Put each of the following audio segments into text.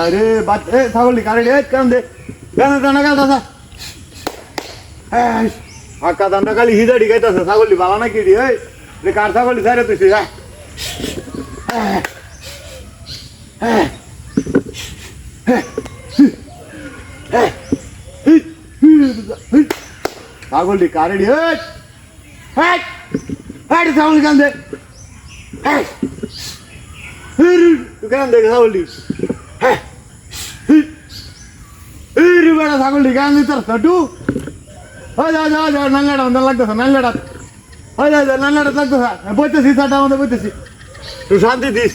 আরে বাদ এ ছাগলটি কারে রে কেন দে কেন দানা গাল দাদা আকা দানা খালি হিজাড়ি গাইতাছে ছাগলটি বালা নাকি রে রে কার ছাগলটি ছাইরে তুই ছাগলটি কারে রে ছাগল কেন দে তুই কেন দেখে ছাগলটি বেড়া ছাগলটি কেন দিতে টু নাল্লাটা আমাদের লাগতেছে নাল্লাটা নাল্লাটা লাগতেছে বইতেছি চাটা আমাদের বইতেছি তুই শান্তি দিস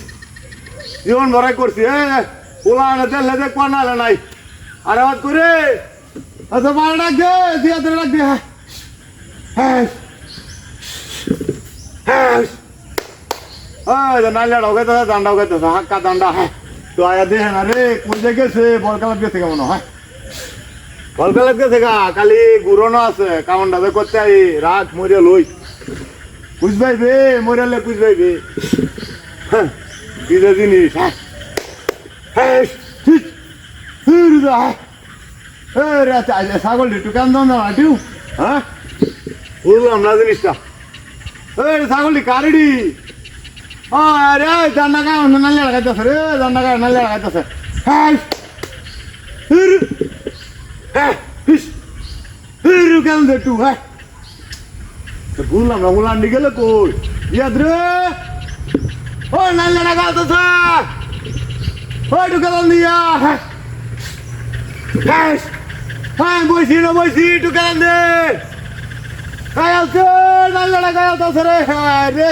জীবন ভরাই করছি ওলা তেল দেখ পানালে নাই আর আওয়াজ করে আচ্ছা মারা ডাক দে দিয়াতে ডাক দে নাল্লাটা ওগাইতেছে দান্ডা ওগাইতেছে হাক্কা দান্ডা তো আয়া দেখে না রে কোন জায়গায় গেছে বলকালাপ গেছে কেমন হয় বলকালাপ গেছে গা খালি গুরনো আছে কামনটা বে করতে আই রাত মরিয়া লই বুঝবাই বে মরিয়ালে বুঝবাই বে কি যে জিনিস ছাগল একটু কেন দাম দাম আটিউ হ্যাঁ বুঝলাম না জিনিসটা ছাগলটি কারিডি আরে দান্ডা গায়ে নালে লাগাইতেছে রে দান্ডা গায়ে নালে লাগাইতেছে কেন দে টু হ্যাঁ বুঝলাম না উলান গেলে কই ইয়াদ রে ও নালে লাগাইতেছে ওই টু কেন দিয়া হ্যাঁ বইছি না বইছি টু কেন দে গায়ালছে নালে লাগাইতেছে রে হ্যাঁ রে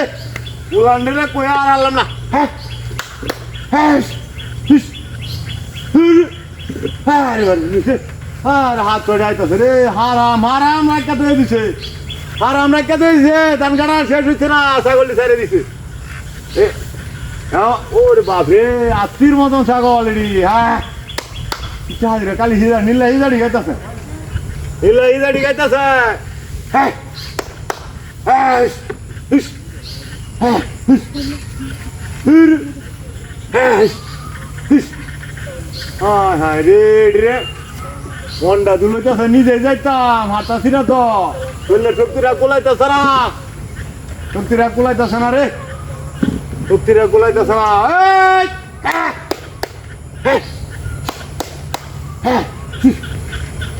উলান্ডে কই আর আলাম না আর হাত চড়ে আইতেছে রে হারাম হারাম রাখা তো দিছে হারাম রাখা তো দিছে ধান কাটা শেষ হচ্ছে না ছাগলটি ছেড়ে দিছে ওরে বাপরে আত্মীর মতন ছাগল এডি হ্যাঁ রে কালি হিজা নীলা হিজাড়ি গাইতেছে নীলা হিজাড়ি গাইতেছে হ্যাঁ হ্যাঁ রে রে মনটা দুলোইতেছে নিজে যাইতাম হাঁটাছি না তো বললে শক্তিরা কোলাইতেছে না শক্তিরা কোলাইতেছে না রে শক্তিরা কোলাইতেছে না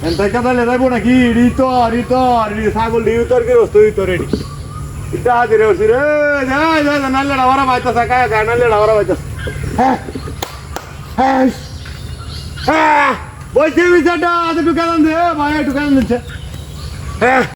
এনটা কাদালে যাইবো নাকি রিতর রিতর ছাগল রিতর কে রস্ত রিতর রেডি এটা হাতে রে ওসি রে যাই যাই নাল্লেটা ওরা বাইতেছে কায় কায় নাল্লেটা ওরা বাইতেছে বলছি বিষয়টা একটু কেন দে ভাই একটু কেন দিচ্ছে